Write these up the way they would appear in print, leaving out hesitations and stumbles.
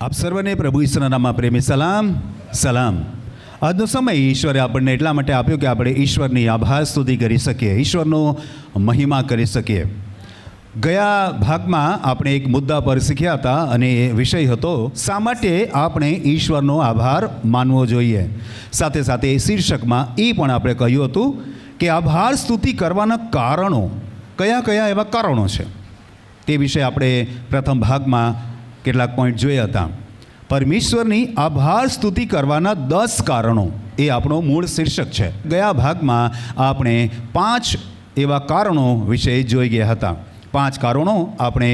આપ સર્વને પ્રભુ ઈશ્વરના નામમાં પ્રેમી સલામ. આજનો સમય ઈશ્વરે આપણને એટલા માટે આપ્યો કે આપણે ઈશ્વરની આભાર સ્તુતિ કરી શકીએ, ઈશ્વરનો મહિમા કરી શકીએ. ગયા ભાગમાં આપણે એક મુદ્દા પર શીખ્યા હતા અને એ વિષય હતો શા માટે આપણે ઈશ્વરનો આભાર માનવો જોઈએ. સાથે સાથે શીર્ષકમાં એ પણ આપણે કહ્યું હતું કે આભાર સ્તુતિ કરવાના કારણો કયા કયા એવા કારણો છે તે વિશે આપણે પ્રથમ ભાગમાં કેટલાક પોઈન્ટ જોયા હતા. પરમેશ્વરની આભાર સ્તુતિ કરવાના 10 કારણો એ આપણો મૂળ શીર્ષક છે. ગયા ભાગમાં આપણે 5 એવા કારણો વિશે જોઈ ગયા હતા. 5 કારણો આપણે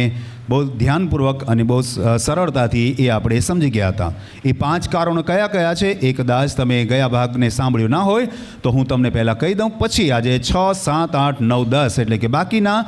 બહુ ધ્યાનપૂર્વક અને બહુ સરળતાથી એ આપણે સમજી ગયા હતા. એ 5 કારણો કયા કયા છે એ કદાચ તમે ગયા ભાગને સાંભળ્યું ના હોય તો હું તમને પહેલાં કહી દઉં, પછી આજે 6, 7, 8, 9, 10 એટલે કે બાકીના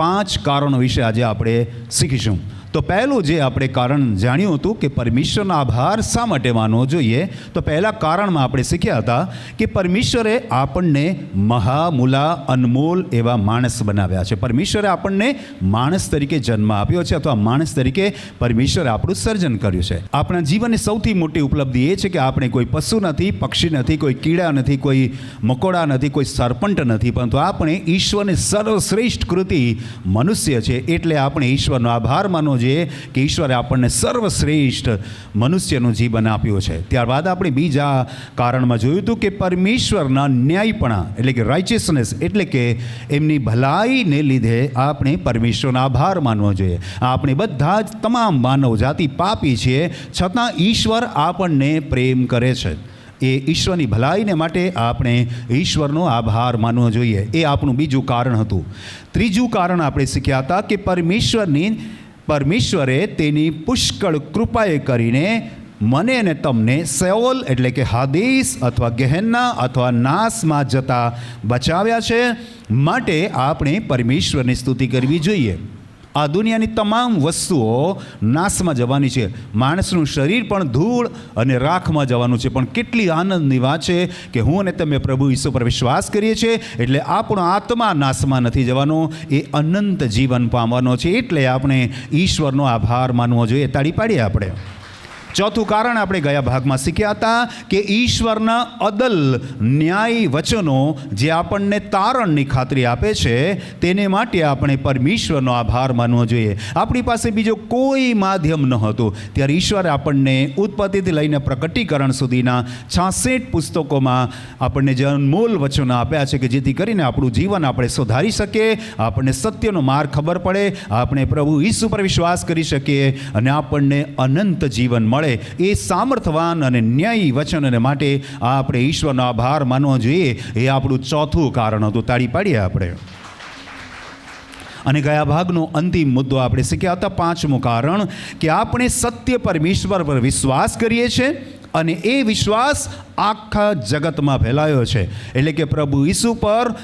5 કારણો વિશે આજે આપણે શીખીશું. તો પહેલું જે આપણે કારણ જાણ્યું હતું કે પરમેશ્વરનો આભાર શા માટે માનવો જોઈએ, તો પહેલા કારણમાં આપણે શીખ્યા હતા કે પરમેશ્વરે આપણને મહામૂલા અનમોલ એવા માણસ બનાવ્યા છે. પરમેશ્વરે આપણને માણસ તરીકે જન્મ આપ્યો છે અથવા માણસ તરીકે પરમેશ્વરે આપણું સર્જન કર્યું છે. આપણા જીવનની સૌથી મોટી ઉપલબ્ધિ એ છે કે આપણે કોઈ પશુ નથી, પક્ષી નથી, કોઈ કીડા નથી, કોઈ મકોડા નથી, કોઈ સરપંટ નથી, પરંતુ આપણે ઈશ્વરની સર્વશ્રેષ્ઠ કૃતિ મનુષ્ય છે. એટલે આપણે ઈશ્વરનો આભાર માનવો કે ઈશ્વરે આપણને સર્વશ્રેષ્ઠ મનુષ્યનું જીવન આપ્યું છે. ત્યારબાદ આપણે બીજા કારણમાં જોયું હતું કે પરમેશ્વરના ન્યાયપણા એટલે કે રાઇચિયસનેસ એટલે કે એમની ભલાઈને લીધે આપણે પરમેશ્વરનો આભાર માનવો જોઈએ. આપણે બધા જ તમામ માનવ જાતિ પાપી છીએ, છતાં ઈશ્વર આપણને પ્રેમ કરે છે. એ ઈશ્વરની ભલાઈને માટે આપણે ઈશ્વરનો આભાર માનવો જોઈએ. એ આપણું બીજું કારણ હતું. ત્રીજું કારણ આપણે શીખ્યા હતા કે પરમેશ્વરે તેની પુષ્કળ કૃપાએ કરીને મને અને તમને સેઓલ એટલે કે હાદેસ અથવા ગહેન્ના અથવા નાશમાં જતા બચાવ્યા છે. માટે આપણે પરમેશ્વરની સ્તુતિ કરવી જોઈએ. આ દુનિયાની તમામ વસ્તુઓ નાશમાં જવાની છે. માણસનું શરીર પણ ધૂળ અને રાખમાં જવાનું છે. પણ કેટલી આનંદની વાત છે કે હું અને તમે પ્રભુ ઈસુ પર વિશ્વાસ કરીએ છીએ એટલે આપણો આત્મા નાશમાં નથી જવાનો, એ અનંત જીવન પામવાનો છે. એટલે આપણે ઈશ્વરનો આભાર માનવો જોઈએ. તાળી પાડીએ આપણે. ચોથું કારણ આપણે ગયા ભાગમાં શીખ્યા હતા કે ઈશ્વરના અદલ ન્યાય વચનો જે આપણને તારણની ખાતરી આપે છે તેને માટે આપણે પરમેશ્વરનો આભાર માનવો જોઈએ. આપણી પાસે બીજો કોઈ માધ્યમ ન હતું ત્યારે ઈશ્વરે આપણને ઉત્પત્તિથી લઈને પ્રકટીકરણ સુધીના 66 પુસ્તકોમાં આપણને જે અનમોલ વચનો આપ્યા છે કે જેથી કરીને આપણું જીવન આપણે સુધારી શકીએ, આપણને સત્યનો માર્ગ ખબર પડે, આપણે પ્રભુ ઈસુ પર વિશ્વાસ કરી શકીએ અને આપણને અનંત જીવન મળે. એ સામર્થવાન અને ન્યાયી વચનને માટે આપણે ઈશ્વરનો આભાર માનવો જોઈએ. એ આપણું ચોથું કારણ હતું. તાળી પાડીએ આપણે. અને ગયા ભાગનો અંતિમ મુદ્દો આપણે શીખ્યા હતા, 5મું કારણ કે આપણે સત્ય પરમેશ્વર પર વિશ્વાસ કરીએ છીએ અને એ વિશ્વાસ આખા જગતમાં ફેલાયો છે. એટલે કે પ્રભુ ઈસુ પર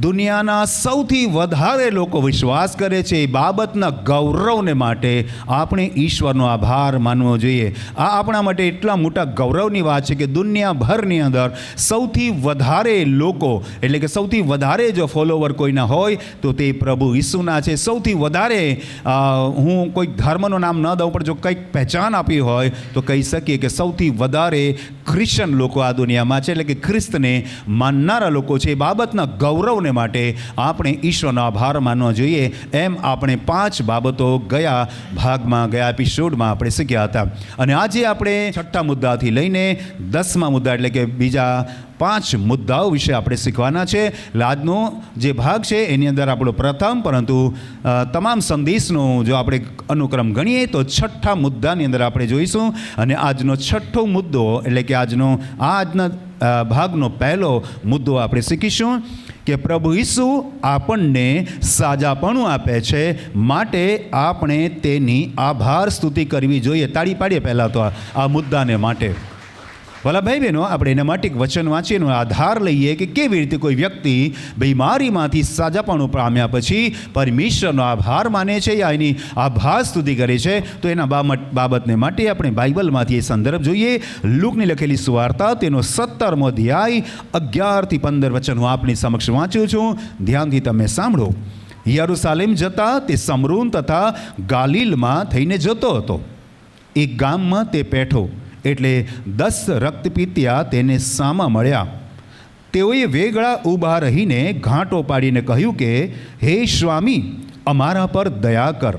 દુનિયાના સૌથી વધારે લોકો વિશ્વાસ કરે છે. એ બાબતના ગૌરવને માટે આપણે ઈશ્વરનો આભાર માનવો જોઈએ. આ આપણા માટે એટલા મોટા ગૌરવની વાત છે કે દુનિયાભરની અંદર સૌથી વધારે લોકો એટલે કે સૌથી વધારે જો ફોલોવર કોઈના હોય તો તે પ્રભુ ઈસુના છે. સૌથી વધારે હું કોઈ ધર્મનું નામ ન દઉં પણ જો કંઈક પહેચાન આપી હોય તો કહી શકીએ કે સૌથી વધારે ક્રિશ્ચન લોકો આ દુનિયામાં છે, એટલે કે ખ્રિસ્તને માનનારા લોકો છે. એ બાબતના ગૌરવ માટે આપણે ઈશ્વરનો આભાર માનવો જોઈએ. એમ આપણે 5 બાબતો ગયા ભાગમાં ગયા એપિસોડમાં આપણે શીખ્યા હતા. અને આજે આપણે 6થા મુદ્દાથી લઈને 10મા મુદ્દા એટલે કે બીજા 5 મુદ્દાઓ વિશે આપણે શીખવાના છે. આજનો જે ભાગ છે એની અંદર આપણો પ્રથમ પરંતુ તમામ સંદેશનો જો આપણે અનુક્રમ ગણીએ તો 6થા મુદ્દાની અંદર આપણે જોઈશું. અને આજનો 6થો મુદ્દો એટલે કે આજના ભાગનો પહેલો મુદ્દો આપણે શીખીશું કે પ્રભુ ઈસુ આપણને સાજાપણું આપે છે, માટે આપણે તેની આભાર સ્તુતિ કરવી જોઈએ. તાળી પાડીએ પહેલાં તો આ મુદ્દાને માટે. ભલા ભાઈ બહેનો, આપણે એના માટે એક વચન વાંચીએ, એનો આધાર લઈએ કે કેવી રીતે કોઈ વ્યક્તિ બીમારીમાંથી સાજાપણું પામ્યા પછી પરમેશ્વરનો આભાર માને છે યા એની આભાર સ્તુતિ કરે છે. તો એના બાબતને માટે આપણે બાઇબલમાંથી એ સંદર્ભ જોઈએ. લૂકની લખેલી સુવાર્તા તેનો 17મો અધ્યાય 11 થી 15 વચન હું આપની સમક્ષ વાંચું છું. ધ્યાનથી તમે સાંભળો. યરુસાલેમ જતા તે સમરૂન તથા ગાલિલમાં થઈને જતો હતો. એ ગામમાં તે પેઠો, એટલે 10 રક્તપિત્યા તેને સામા મળ્યા. તેઓએ વેગળા ઊભા રહીને ઘાંટો પાડીને કહ્યું કે, હે સ્વામી, અમારા પર દયા કર.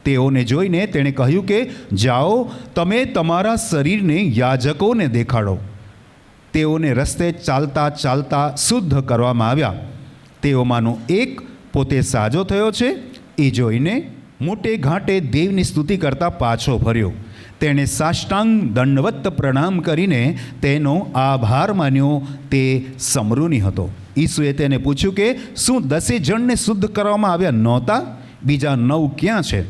તેઓને જોઈને તેણે કહ્યું કે, જાઓ, તમે તમારા શરીરને યાજકોને દેખાડો. તેઓને રસ્તે ચાલતા ચાલતા શુદ્ધ કરવામાં આવ્યા. તેઓમાંનો એક પોતે સાજો થયો છે એ જોઈને મોટે ઘાટે દેવની સ્તુતિ કરતા પાછો ફર્યો. તેણે સાષ્ટાંગ દંડવત પ્રણામ કરીને તેનો આભાર માન્યો. તે સમરૂની હતો. ઈસુએ તેને પૂછ્યું કે, શું 10 જણને શુદ્ધ કરવામાં આવ્યા નહોતા? બીજા 9 ક્યાં છે?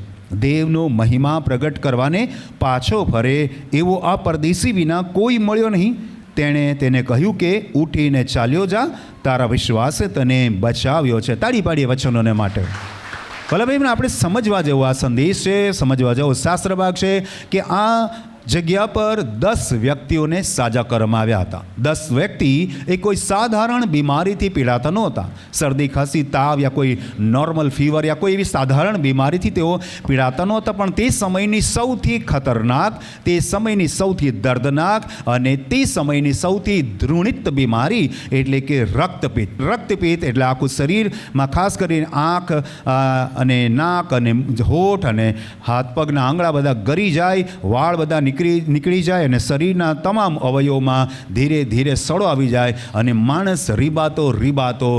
દેવનો મહિમા પ્રગટ કરવાને પાછો ફરે એવો આ પરદેશી વિના કોઈ મળ્યો નહીં. તેણે તેને કહ્યું કે, ઉઠીને ચાલ્યો જા, તારા વિશ્વાસે તને બચાવ્યો છે. તાળી પાડીએ વચનોને માટે. ભલા ભાઈ, આપણે સમજવા જેવો આ સંદેશ છે, સમજવા જેવો શાસ્ત્ર ભાગ છે કે આ જગ્યા પર 10 વ્યક્તિઓને સાજા કરવામાં આવ્યા હતા. 10 વ્યક્તિ એ કોઈ સાધારણ બીમારીથી પીડાતા નહોતા. શરદી, ખાંસી, તાવ યા કોઈ નોર્મલ ફીવર યા કોઈ એવી સાધારણ બીમારીથી તેઓ પીડાતા નહોતા. પણ તે સમયની સૌથી ખતરનાક, તે સમયની સૌથી દર્દનાક અને તે સમયની સૌથી ધૃણિત બીમારી એટલે કે રક્તપિત્ત. રક્તપિત્ત એટલે આખું શરીરમાં, ખાસ કરીને આંખ અને નાક અને હોઠ અને હાથ પગના આંગળા બધા ગરી જાય, વાળ બધા નીકળી જાય અને શરીરના તમામ અવયવોમાં ધીરે ધીરે સડો આવી જાય અને માણસ રીબાતો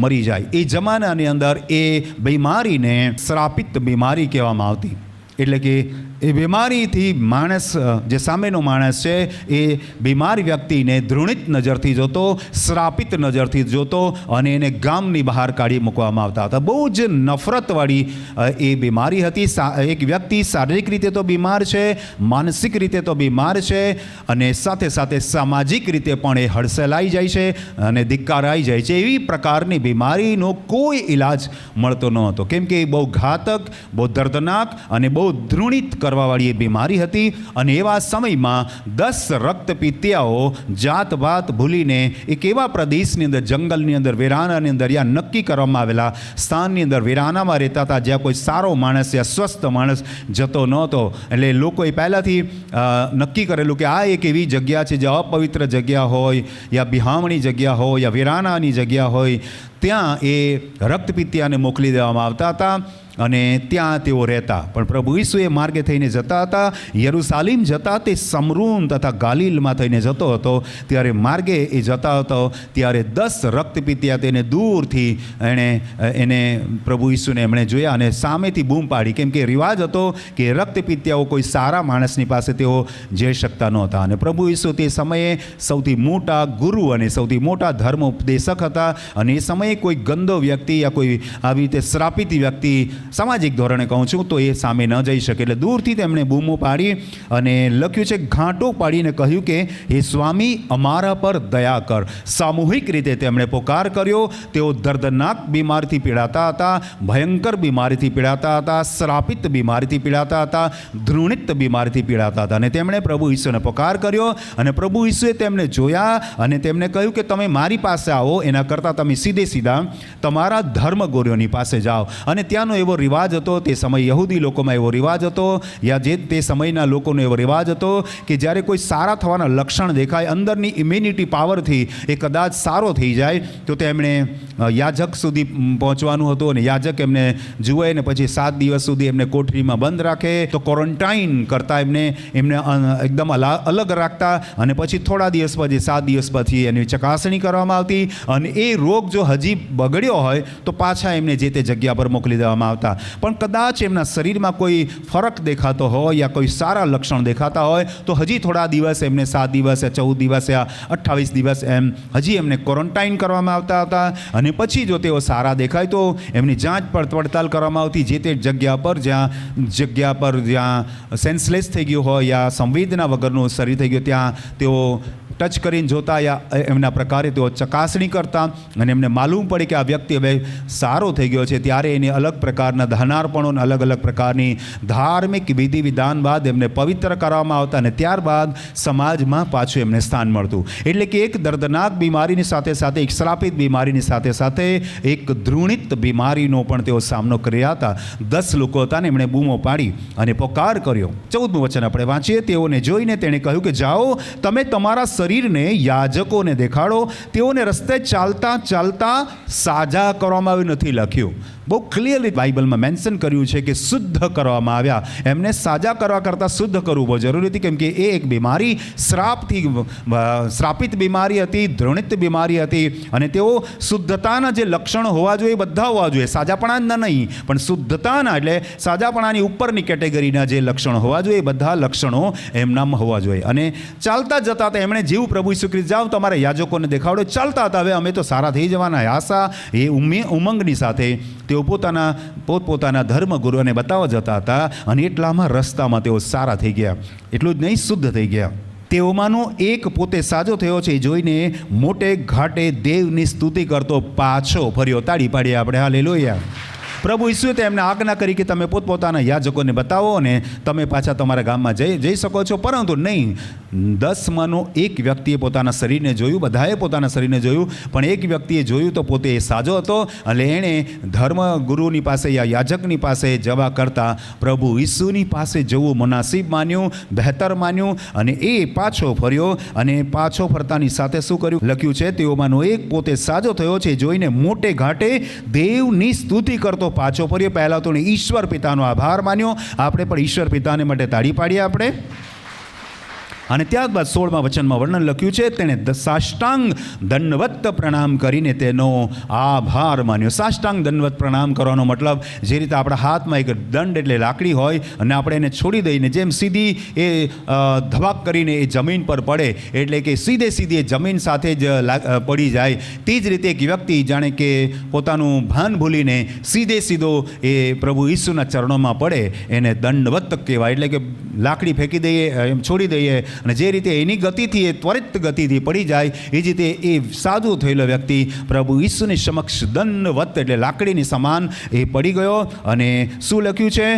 મરી જાય. એ જમાનાની અંદર એ બીમારીને શ્રાપિત બીમારી કહેવામાં આવતી. એટલે કે એ બીમારીથી માણસ, જે સામેનો માણસ છે એ બીમાર વ્યક્તિને ધૃણિત નજરથી જોતો, શ્રાપિત નજરથી જોતો અને એને ગામની બહાર કાઢી મૂકવામાં આવતા હતા. બહુ જ નફરતવાળી એ બીમારી હતી. એક વ્યક્તિ શારીરિક રીતે તો બીમાર છે, માનસિક રીતે તો બીમાર છે અને સાથે સાથે સામાજિક રીતે પણ એ હડસેલાઈ જાય છે અને ધિક્કારાઈ જાય છે. એવી પ્રકારની બીમારીનો કોઈ ઈલાજ મળતો ન હતો, કેમ કે એ બહુ ઘાતક, બહુ દર્દનાક અને બહુ ધૃણિત કરવાવાળી એ બીમારી હતી. અને એવા સમયમાં 10 રક્તપિત્યાઓ જાતભાત ભૂલીને એક એવા પ્રદેશની અંદર, જંગલની અંદર, વેરાનાની અંદર, યા નક્કી કરવામાં આવેલા સ્થાનની અંદર વેરાનામાં રહેતા હતા, જ્યાં કોઈ સારો માણસ યા સ્વસ્થ માણસ જતો નહોતો. એટલે લોકોએ પહેલાંથી નક્કી કરેલું કે આ એક એવી જગ્યા છે જે અપવિત્ર જગ્યા હોય યા બિહામણી જગ્યા હોય યા વેરાનાની જગ્યા હોય, ત્યાં એ રક્તપિત્યાને મોકલી દેવામાં આવતા હતા અને ત્યાં તેઓ રહેતા. પણ પ્રભુ ઈસુ એ માર્ગે થઈને જતા હતા. યરુસાલેમ જતા તે સમરૂન તથા ગાલિલમાં થઈને જતો હતો. ત્યારે માર્ગે એ જતા હતો ત્યારે 10 રક્તપિત્યા તેને દૂરથી એને પ્રભુ ઈસુને એમણે જોયા અને સામેથી બૂમ પાડી, કેમ કે રિવાજ હતો કે રક્તપિત્યાઓ કોઈ સારા માણસની પાસે તેઓ જઈ શકતા નહોતા. અને પ્રભુ ઈસુ તે સમયે સૌથી મોટા ગુરુ અને સૌથી મોટા ધર્મ ઉપદેશક હતા. અને એ સમયે કોઈ ગંદો વ્યક્તિ યા કોઈ આવી રીતે શ્રાપિત વ્યક્તિ, સામાજિક ધોરણે કહું છું, તો એ સામે ન જઈ શકે. એટલે દૂરથી તેમણે બૂમો પાડી અને લખ્યું છે, ઘાંટો પાડીને કહ્યું કે, હે સ્વામી, અમારા પર દયા કર. સામૂહિક રીતે તેમણે પોકાર કર્યો. તેઓ દર્દનાક બીમારીથી પીડાતા હતા, ભયંકર બીમારીથી પીડાતા હતા, શ્રાપિત બીમારીથી પીડાતા હતા, ધૃણિત બીમારીથી પીડાતા હતા. અને તેમણે પ્રભુ ઈસુને પોકાર કર્યો અને પ્રભુ ઈસુએ તેમને જોયા અને તેમને કહ્યું કે તમે મારી પાસે આવો, એના કરતાં તમે સીધા તમારા ધર્મગુરુઓની પાસે જાઓ. અને ત્યાંનો એવો રિવાજ હતો, તે સમય યહૂદી લોકોમાં એવો રિવાજ હતો, યા જે તે સમયના લોકોનો એવો રિવાજ હતો કે જ્યારે કોઈ સારા થવાના લક્ષણ દેખાય, અંદરની ઇમ્યુનિટી પાવરથી એ કદાચ સારો થઈ જાય, તો તેમણે યાજક સુધી પહોંચવાનું હતું અને યાજક એમને જુએ ને પછી 7 દિવસ સુધી એમને કોઠરીમાં બંધ રાખે, તો ક્વોરન્ટાઇન કરતાં એમને એકદમ અલગ રાખતા અને પછી થોડા દિવસ પછી, 7 દિવસ પછી એની ચકાસણી કરવામાં આવતી અને એ રોગ જો હજી બગડ્યો હોય તો પાછા એમને જે તે જગ્યા પર મોકલી દેવામાં આવતા. પણ કદાચ એમના શરીરમાં કોઈ ફરક દેખાતો હોય યા કોઈ સારા લક્ષણ દેખાતા હોય તો હજી થોડા દિવસ એમને 7 દિવસ યા 14 દિવસ યા 28 દિવસ એમ હજી એમને ક્વોરન્ટાઇન કરવામાં આવતા હતા. અને પછી જો તેઓ સારા દેખાય તો એમની જાંચ પડતાલ કરવામાં આવતી જે તે જગ્યા પર જ્યાં સેન્સલેસ થઈ ગયું હોય યા સંવેદના વગરનું શરીર થઈ ગયું, ત્યાં તેઓ ટચ કરીને જોતા યા એમના પ્રકારે તેઓ ચકાસણી કરતા અને એમને માલુમ પડે કે આ વ્યક્તિ હવે સારો થઈ ગયો છે, ત્યારે એને અલગ પ્રકારના ધનાર્પણો અને અલગ અલગ પ્રકારની ધાર્મિક વિધિ વિધાન બાદ એમને પવિત્ર કરવામાં આવતા અને ત્યારબાદ સમાજમાં પાછું એમને સ્થાન મળતું. એટલે કે એક દર્દનાક બીમારીની સાથે સાથે, એક શ્રાપિત બીમારીની સાથે સાથે એક ધૃણિત બીમારીનો પણ તેઓ સામનો કર્યા હતા. 10 લોકો હતા ને એમણે બૂમો પાડી અને પોકાર કર્યો. 14મું વચન આપણે વાંચીએ. તેઓને જોઈને તેણે કહ્યું કે જાઓ, તમે તમારા શરીરને યાજકોને દેખાડો. તેઓને રસ્તે ચાલતા ચાલતા સાજા કરવામાં આવ્યું નથી લખ્યું. બહુ ક્લિયરલી બાઇબલમાં મેન્શન કર્યું છે કે શુદ્ધ કરવામાં આવ્યા. એમને સાજા કરવા કરતાં શુદ્ધ કરવું બહુ જરૂરી હતી, કેમ કે એ એક બીમારી શ્રાપિત બીમારી હતી, ધૃણિત બીમારી હતી અને તેઓ શુદ્ધતાના જે લક્ષણો હોવા જોઈએ બધા હોવા જોઈએ, સાજાપણાના નહીં પણ શુદ્ધતાના, એટલે સાજાપણાની ઉપરની કેટેગરીના જે લક્ષણો હોવા જોઈએ બધા લક્ષણો એમનામાં હોવા જોઈએ. અને ચાલતા જતા હતા એમણે જેવું પ્રભુ ઈસુ ખ્રિસ્ત જાઓ તમારા યાજકોને દેખાડો, ચાલતા હતા. હવે અમે તો સારા થઈ જવાના આશા એ ઉમંગની સાથે તેઓ પોતપોતાના ધર્મગુરુઓને બતાવવા જતા હતા અને એટલામાં રસ્તામાં તેઓ સારા થઈ ગયા. એટલું જ નહીં, શુદ્ધ થઈ ગયા. તેઓમાંનો એક પોતે સાજો થયો છે એ જોઈને મોટે ઘાટે દેવની સ્તુતિ કરતો પાછો ફર્યો. તાળી પાડીએ આપણે હાલેલુયા. પ્રભુ ઈસુએ તેમને આજ્ઞા કરી કે તમે પોતપોતાના યાજકોને બતાવો અને તમે પાછા તમારા ગામમાં જઈ શકો છો. પરંતુ નહીં, 10માંનો એક વ્યક્તિએ પોતાના શરીરને જોયું, બધાએ પોતાના શરીરને જોયું, પણ એક વ્યક્તિએ જોયું તો પોતે સાજો હતો અને એણે ધર્મગુરુની પાસે યા યાજકની પાસે જવા કરતાં પ્રભુ ઈસુની પાસે જવું મુનાસિબ માન્યું, બહેતર માન્યું અને એ પાછો ફર્યો. અને પાછો ફરતાની સાથે શું કર્યું? લખ્યું છે તેઓમાંનો એક પોતે સાજો થયો છે જોઈને મોટે ઘાટે દેવની સ્તુતિ કરતો પાછો ફર્યો. પહેલાં તો ઈશ્વર પિતાનો આભાર માન્યો. આપણે પણ ઈશ્વર પિતાને માટે તાળી પાડીએ આપણે. અને ત્યારબાદ 16મા વચનમાં વર્ણન લખ્યું છે, તેણે સાષ્ટાંગ દંડવત પ્રણામ કરીને તેનો આભાર માન્યો. સાષ્ટાંગ દંડવત પ્રણામ કરવાનો મતલબ, જે રીતે આપણા હાથમાં એક દંડ એટલે લાકડી હોય અને આપણે એને છોડી દઈને જેમ સીધી એ ધબાક કરીને એ જમીન પર પડે, એટલે કે સીધે સીધી એ જમીન સાથે જ પડી જાય, તે જ રીતે એક વ્યક્તિ જાણે કે પોતાનું ભાન ભૂલીને સીધે સીધો એ પ્રભુ ઈસુના ચરણોમાં પડે, એને દંડવત કહેવાય. એટલે કે લાકડી ફેંકી દઈએ, એમ છોડી દઈએ અને જે રીતે એની ગતિથી એ ત્વરિત ગતિથી પડી જાય, એ જ રીતે એ સાધુ થયેલો વ્યક્તિ પ્રભુ ઈસુની સમક્ષ દંડવત એટલે લાકડીની સમાન એ પડી ગયો. અને શું લખ્યું છે?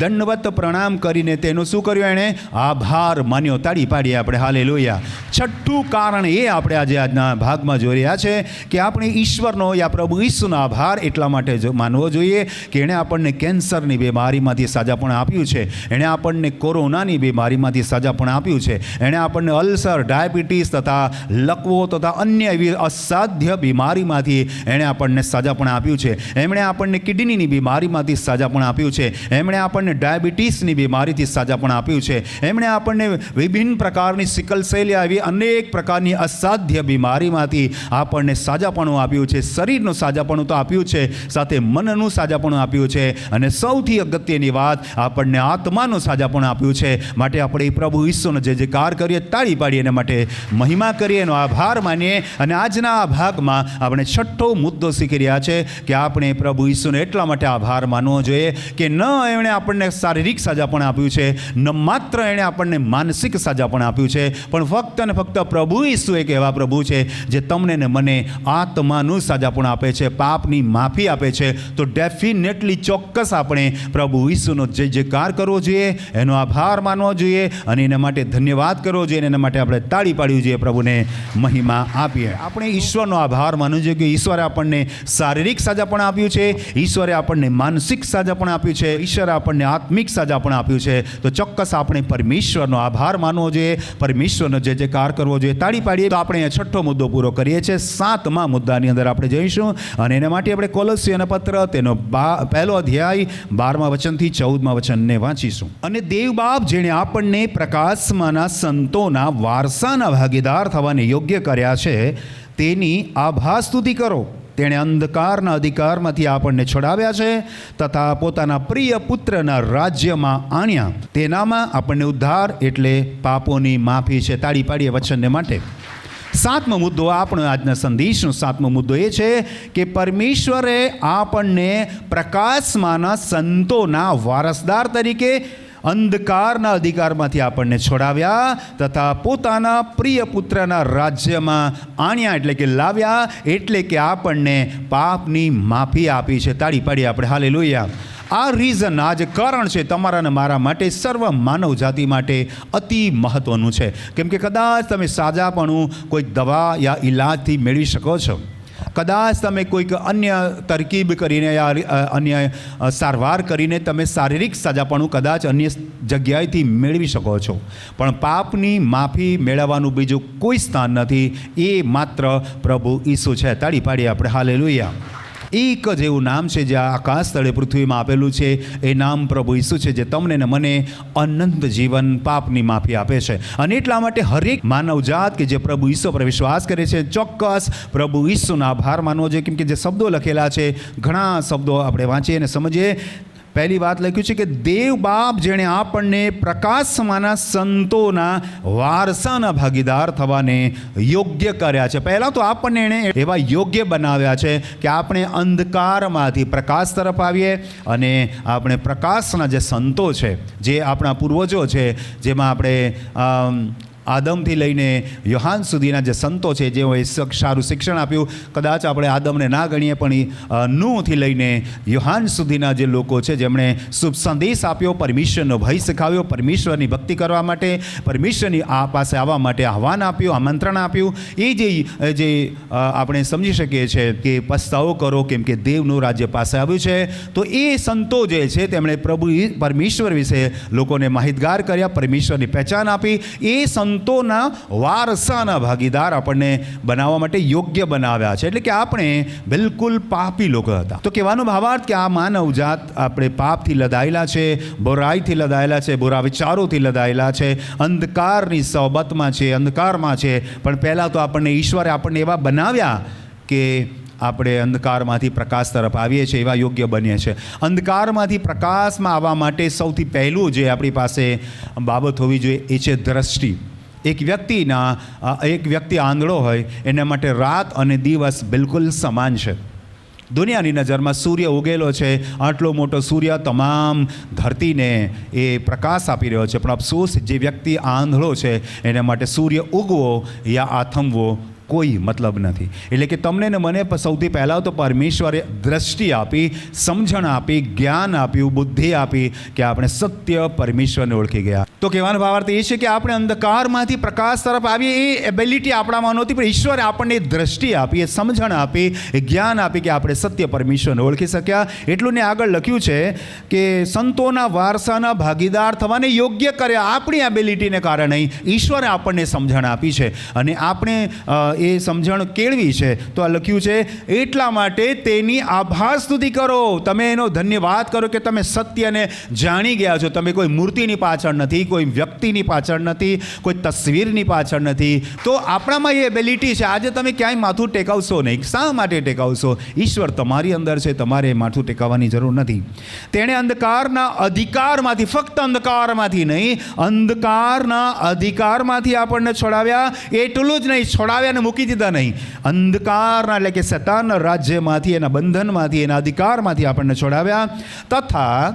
દંડવત પ્રણામ કરીને તેનું શું કર્યું? એણે આભાર માન્યો. તાળી પાડીએ આપણે હાલેલુયા. 6થું કારણ એ આપણે આજના ભાગમાં જોઈ રહ્યા છે કે આપણે ઈશ્વરનો યા પ્રભુ ઈસુનો આભાર એટલા માટે માનવો જોઈએ કે એણે આપણને કેન્સરની બીમારીમાંથી સાજાપણ આપ્યું છે, એણે આપણને કોરોનાની બીમારીમાંથી સાજાપણ આપ્યું છે, એણે આપણને અલ્સર, ડાયાબિટીસ તથા લકવો તથા અન્ય એવી અસાધ્ય બીમારીમાંથી એણે આપણને સાજાપણ આપ્યું છે. એમણે આપણને કિડનીની બીમારીમાંથી સાજાપણ આપ્યું છે, એમણે આપણને ડાયાબિટીસની બીમારીથી સાજાપણ આપ્યું છે, એમણે આપણને વિભિન્ન પ્રકારની સિકલ સેલ એવી અનેક પ્રકારની અસાધ્ય બીમારીમાંથી આપણને સાજાપણું આપ્યું છે. શરીરનું સાજાપણું તો આપ્યું છે, સાથે મનનું સાજાપણું આપ્યું છે અને સૌથી અગત્યની વાત, આપણને આત્માનું સાજાપણ આપ્યું છે. માટે આપણે પ્રભુ ઈસુનો જે કાર કરીએ, તાળી પાડીએ, એના માટે મહિમા કરીએ, એનો આભાર માનીએ. અને આજના આ ભાગમાં આપણે 6થો મુદ્દો શીખી રહ્યા છે કે આપણે પ્રભુ ઈસુને એટલા માટે આભાર માનવો જોઈએ કે ન એણે આપણને શારીરિક સાજાપણ આપ્યું છે, ન માત્ર એણે આપણને માનસિક સાજાપણ આપ્યું છે, પણ ફક્ત અને ફક્ત પ્રભુ ઈસુ એક એવા પ્રભુ છે જે તમને ને મને આત્માનું સાજાપણ આપે છે, પાપની માફી આપે છે. તો ડેફિનેટલી ચોક્કસ આપણે પ્રભુ ઈસુનો જે કાર કરવો જોઈએ, એનો આભાર માનવો જોઈએ અને એના માટે ધન્યવાદ કરવો જોઈએ. એના માટે આપણે તાળી પાડવી જોઈએ, પ્રભુને મહિમા આપીએ. આપણે ઈશ્વરનો આભાર માનવો જોઈએ કે ઈશ્વરે આપણને શારીરિક સાજાપણ આપ્યું છે, ઈશ્વરે આપણને માનસિક સાજાપણ આપ્યું છે, ઈશ્વરે આપણને આત્મિક સાજાપણ આપ્યું છે. તો ચોક્કસ આપણે પરમેશ્વરનો આભાર માનવો જોઈએ, પરમેશ્વરનો જે કાર કરવો જોઈએ. તાળી પાડીએ. તો આપણે 6થો મુદ્દો પૂરો કરીએ છીએ. 7મા મુદ્દાની અંદર આપણે જઈશું અને એના માટે આપણે કોલોસીઓના પત્ર તેનો 1લો અધ્યાય 12મા વચનથી 14મા વચનને વાંચીશું. અને દેવ બાપ જેણે આપણને પ્રકાશમાંના સંતોના વારસાના ભાગીદાર થવાને યોગ્ય કર્યા છે, તેની આભાર સ્તુતિ કરો. તેણે અંધકારના અધિકારમાંથી આપણને છોડાવ્યા છે તથા પોતાના પ્રિય પુત્રના રાજ્યમાં આણ્યા. તેનામાં આપણને ઉદ્ધાર એટલે પાપોની માફી છે. તાળી પાડીએ વચનને માટે. 7મો મુદ્દો, આપણો આજના સંદેશનો 7મો મુદ્દો એ છે કે પરમેશ્વરે આપણને પ્રકાશમાંના સંતોના વારસદાર તરીકે અંધકારના અધિકારમાંથી આપણને છોડાવ્યા તથા પોતાના પ્રિય પુત્રના રાજ્યમાં આણ્યા, એટલે કે લાવ્યા, એટલે કે આપણને પાપની માફી આપી છે. તાળી પાડીએ આપણે હાલેલુયા. આ રીઝન, આ જે કારણ છે તમારા અને મારા માટે, સર્વ માનવ જાતિ માટે અતિ મહત્ત્વનું છે. કેમ કે કદાચ તમે સાજાપણું કોઈક દવા યા ઈલાજથી મેળવી શકો છો, કદાચ તમે કોઈક અન્ય તરકીબ કરીને યા અન્ય સારવાર કરીને તમે શારીરિક સાજાપણું કદાચ અન્ય જગ્યાએથી મેળવી શકો છો, પણ પાપની માફી મેળવવાનું બીજું કોઈ સ્થાન નથી. એ માત્ર પ્રભુ ઈસુ છે. તાળી પાડીએ આપણે હાલેલુયા. એક જ એવું નામ છે જે આકાશ તળે પૃથ્વીમાં આપેલું છે. એ નામ પ્રભુ ઈસુ છે, જે તમને ને મને અનંત જીવન, પાપની માફી આપે છે. અને એટલા માટે હરેક માનવજાત કે જે પ્રભુ ઈસુ પર વિશ્વાસ કરે છે, ચોક્કસ પ્રભુ ઈસુનો આભાર માનવો જોઈએ. કેમ કે જે શબ્દો લખેલા છે, ઘણા શબ્દો આપણે વાંચીએ અને સમજીએ. પહેલી વાત લખ્યું છે કે દેવ બાપ જેણે આપણને પ્રકાશમાંના સંતોના વારસાના ભાગીદાર થવાને યોગ્ય કર્યા છે. પહેલાં તો આપણને એણે એવા યોગ્ય બનાવ્યા છે કે આપણે અંધકારમાંથી પ્રકાશ તરફ આવીએ, અને આપણે પ્રકાશના જે સંતો છે, જે આપણા પૂર્વજો છે, જેમાં આપણે આદમથી લઈને યોહાન સુધીના જે સંતો છે, જેઓએ સારું શિક્ષણ આપ્યું. કદાચ આપણે આદમને ના ગણીએ, પણ નૂહથી લઈને યોહાન સુધીના જે લોકો છે, જેમણે શુભ સંદેશ આપ્યો, પરમેશ્વરનો ભય શીખાવ્યો, પરમેશ્વરની ભક્તિ કરવા માટે, પરમેશ્વરની પાસે આવવા માટે આહવાન આપ્યું, આમંત્રણ આપ્યું. એ જે આપણે સમજી શકીએ છીએ કે પસ્તાવો કરો, કેમ કે દેવનું રાજ્ય પાસે આવ્યું છે. તો એ સંતો જે છે, તેમણે પરમેશ્વર વિશે લોકોને માહિતગાર કર્યા, પરમેશ્વરની પહેચાન આપી. એ સંતોના વારસાના ભાગીદાર આપણને બનાવવા માટે યોગ્ય બનાવ્યા છે. એટલે કે આપણે બિલકુલ પાપી લોકો હતા. તો કહેવાનો ભાવાર્થ કે આ માનવજાત આપણે પાપથી લદાયેલા છે, બુરાઈથી લદાયેલા છે, બુરા વિચારોથી લદાયેલા છે, અંધકારની સોબતમાં છે, અંધકારમાં છે. પણ પહેલાં તો ઈશ્વરે આપણને એવા બનાવ્યા કે આપણે અંધકારમાંથી પ્રકાશ તરફ આવીએ છીએ, એવા યોગ્ય બનીએ છીએ. અંધકારમાંથી પ્રકાશમાં આવવા માટે સૌથી પહેલું જે આપણી પાસે બાબત હોવી જોઈએ, એ છે દ્રષ્ટિ. એક વ્યક્તિ આંધળો હોય, એના માટે રાત અને દિવસ બિલકુલ સમાન છે. દુનિયાની નજરમાં સૂર્ય ઉગેલો છે, આટલો મોટો સૂર્ય તમામ ધરતીને એ પ્રકાશ આપી રહ્યો છે, પણ અફસોસ, જે વ્યક્તિ આંધળો છે, એના માટે સૂર્ય ઉગવો યા આથમવો કોઈ મતલબ નથી. એટલે કે તમને ને મને સૌથી પહેલાં તો પરમેશ્વરે દ્રષ્ટિ આપી, સમજણ આપી, જ્ઞાન આપ્યું, બુદ્ધિ આપી, કે આપણે સત્ય પરમેશ્વરને ઓળખી ગયા. તો કહેવાનો ભાવાર્થ એ છે કે આપણે અંધકારમાંથી પ્રકાશ તરફ આવીએ, એ એબિલિટી આપણામાં નહોતી, પણ ઈશ્વરે આપણને દ્રષ્ટિ આપી, એ સમજણ આપી, એ જ્ઞાન આપી, કે આપણે સત્ય પરમેશ્વરને ઓળખી શક્યા. એટલું ને આગળ લખ્યું છે કે સંતોના વારસાના ભાગીદાર થવાને યોગ્ય કર્યા. આપણી એબિલિટીને કારણે ઈશ્વરે આપણને સમજણ આપી છે, અને આપણે એ સમજણ કેળવી છે. તો આ લખ્યું છે, એટલા માટે તેની આભાર સ્તુતિ કરો, તમે એનો ધન્યવાદ કરો કે તમે સત્યને જાણી ગયા છો. તમે કોઈ મૂર્તિની પાછળ નથી, કોઈ વ્યક્તિની પાછળ નથી, કોઈ તસવીરની પાછળ નથી. તો આપણામાં એ એબિલિટી છે. આજે તમે ક્યાંય માથું ટેકાવશો નહીં. શા માટે ટેકાવશો? ઈશ્વર તમારી અંદર છે, તમારે માથું ટેકાવવાની જરૂર નથી. તેણે અંધકારના અધિકારમાંથી, ફક્ત અંધકારમાંથી નહીં, અંધકારના અધિકારમાંથી આપણને છોડાવ્યા. એટલું જ નહીં, છોડાવ્યા મૂકી દીધા નહીં, અંધકારના એટલે કે શૈતાનના રાજ્યમાંથી, એના બંધનમાંથી, એના અધિકારમાંથી આપણને છોડાવ્યા, તથા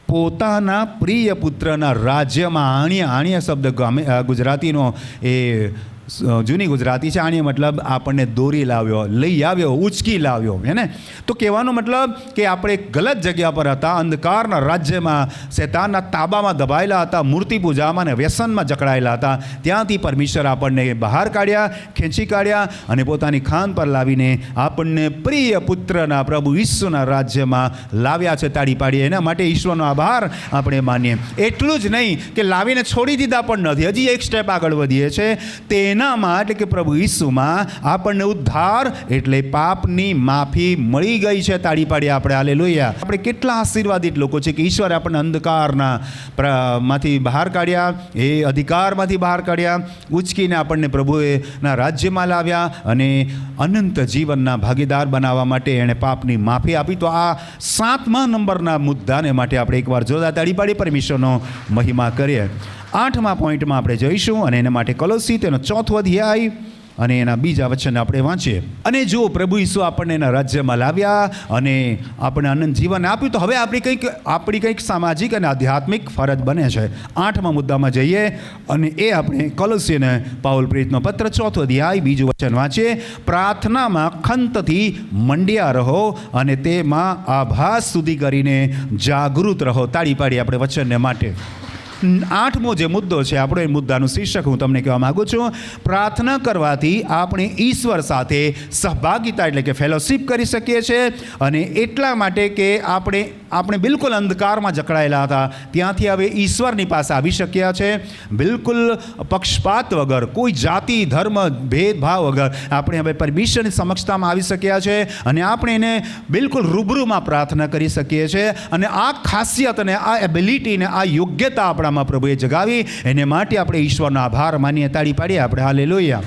પોતાના પ્રિય પુત્રના રાજ્યમાં આણ્યા. આણ્યા શબ્દ ગુજરાતીનો એ જૂની ગુજરાતી છે. આની મતલબ આપણને દોરી લાવ્યો, લઈ આવ્યો, ઉચકી લાવ્યો, હે ને. તો કહેવાનો મતલબ કે આપણે ગલત જગ્યા પર હતા, અંધકારના રાજ્યમાં, શૈતાનના તાબામાં દબાયેલા હતા, મૂર્તિ પૂજામાં અને વ્યસનમાં જકડાયેલા હતા. ત્યાંથી પરમેશ્વર આપણને બહાર કાઢ્યા, ખેંચી કાઢ્યા, અને પોતાની ખાન પર લાવીને આપણને પ્રિય પુત્રના પ્રભુ ઈસુના રાજ્યમાં લાવ્યા છે. તાળી પાડીએ એના માટે ઈશ્વરનો આભાર આપણે માનીએ. એટલું જ નહીં કે લાવીને છોડી દીધા પણ નથી, હજી એક સ્ટેપ આગળ વધીએ છે. એનામાં એટલે કે પ્રભુ ઈસુમાં આપણને ઉદ્ધાર એટલે પાપની માફી મળી ગઈ છે. તાળી પાડીએ આપણે હાલેલુયા. આપણે કેટલા આશીર્વાદિત લોકો છે કે ઈશ્વરે આપણને અંધકારના માંથી બહાર કાઢ્યા, એ અધિકારમાંથી બહાર કાઢ્યા, ઉચકીને આપણને પ્રભુના રાજ્યમાં લાવ્યા, અને અનંત જીવનના ભાગીદાર બનાવવા માટે એણે પાપની માફી આપી. તો આ 7મા નંબરના મુદ્દાને માટે આપણે એકવાર જોરદાર તાળી પાડી પરમેશ્વરનો મહિમા કરીએ. 8મા પોઈન્ટમાં આપણે જઈશું, અને એના માટે કોલોસી તેનો 4થો અધ્યાય અને એના બીજા વચન આપણે વાંચીએ. અને જો પ્રભુ ઈસુ આપણને એના રાજ્યમાં લાવ્યા અને આપણે અનંત જીવન આપ્યું, તો હવે આપણી કંઈક સામાજિક અને આધ્યાત્મિક ફરજ બને છે. 8મા મુદ્દામાં જઈએ અને એ આપણે કોલોસીયને પાઉલ પ્રેરિતનો પત્ર 4 અધ્યાય 2 વચન વાંચીએ. પ્રાર્થનામાં ખંતથી મંડ્યા રહો અને તેમાં આભાસ સુધી કરીને જાગૃત રહો. તાળી પાડી આપણે વચનને માટે. 8મો જે મુદ્દો છે આપણો, એ મુદ્દાનું શીર્ષક હું તમને કહેવા માગું છું. પ્રાર્થના કરવાથી આપણે ઈશ્વર સાથે સહભાગિતા એટલે કે ફેલોશિપ કરી શકીએ છીએ. અને એટલા માટે કે આપણે બિલકુલ અંધકારમાં જકડાયેલા હતા, ત્યાંથી હવે ઈશ્વરની પાસે આવી શક્યા છે. બિલકુલ પક્ષપાત વગર, કોઈ જાતિ ધર્મ ભેદભાવ વગર આપણે હવે પરમેશ્વરની સમક્ષતામાં આવી શક્યા છે. અને આપણે એને બિલકુલ રૂબરૂમાં પ્રાર્થના કરી શકીએ છીએ. અને આ ખાસિયત અને આ એબિલિટીને, આ યોગ્યતા આપણામાં પ્રભુએ જગાવી. એને માટે આપણે ઈશ્વરનો આભાર માનીએ. તાળી પાડીએ આપણે. હાલેલુયા.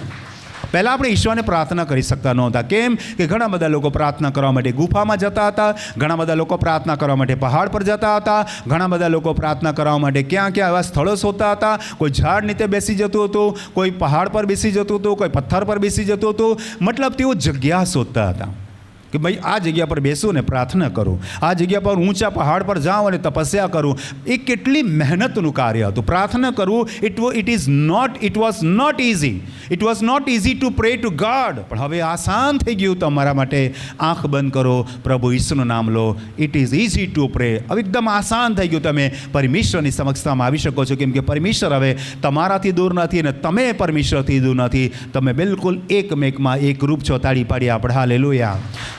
પહેલાં આપણે ઈશ્વરને પ્રાર્થના કરી શકતા નહોતા. કેમ કે ઘણા બધા લોકો પ્રાર્થના કરવા માટે ગુફામાં જતા હતા, ઘણા બધા લોકો પ્રાર્થના કરવા માટે પહાડ પર જતા હતા, ઘણા બધા લોકો પ્રાર્થના કરવા માટે ક્યાં ક્યાં એવા સ્થળો શોધતા હતા. કોઈ ઝાડ નીચે બેસી જતું હતું, કોઈ પહાડ પર બેસી જતું હતું, કોઈ પથ્થર પર બેસી જતું હતું. મતલબ તેઓ જગ્યા શોધતા હતા કે ભાઈ આ જગ્યા પર બેસું ને પ્રાર્થના કરું, આ જગ્યા પર ઊંચા પહાડ પર જાઉં અને તપસ્યા કરું. એ કેટલી મહેનતનું કાર્ય હતું પ્રાર્થના કરવું. It was not easy to pray to God. પણ હવે આસાન થઈ ગયું તમારા માટે. આંખ બંધ કરો, પ્રભુ ઈસુનું નામ લો. It is easy to pray. હવે એકદમ આસાન થઈ ગયું. તમે પરમેશ્વરની સમક્ષતામાં આવી શકો છો, કેમ કે પરમેશ્વર હવે તમારાથી દૂર નથી અને તમે પરમેશ્વરથી દૂર નથી. તમે બિલકુલ એકમેકમાં એકરૂપ છો. તાળી પાડી આપણે. હાલેલુયા.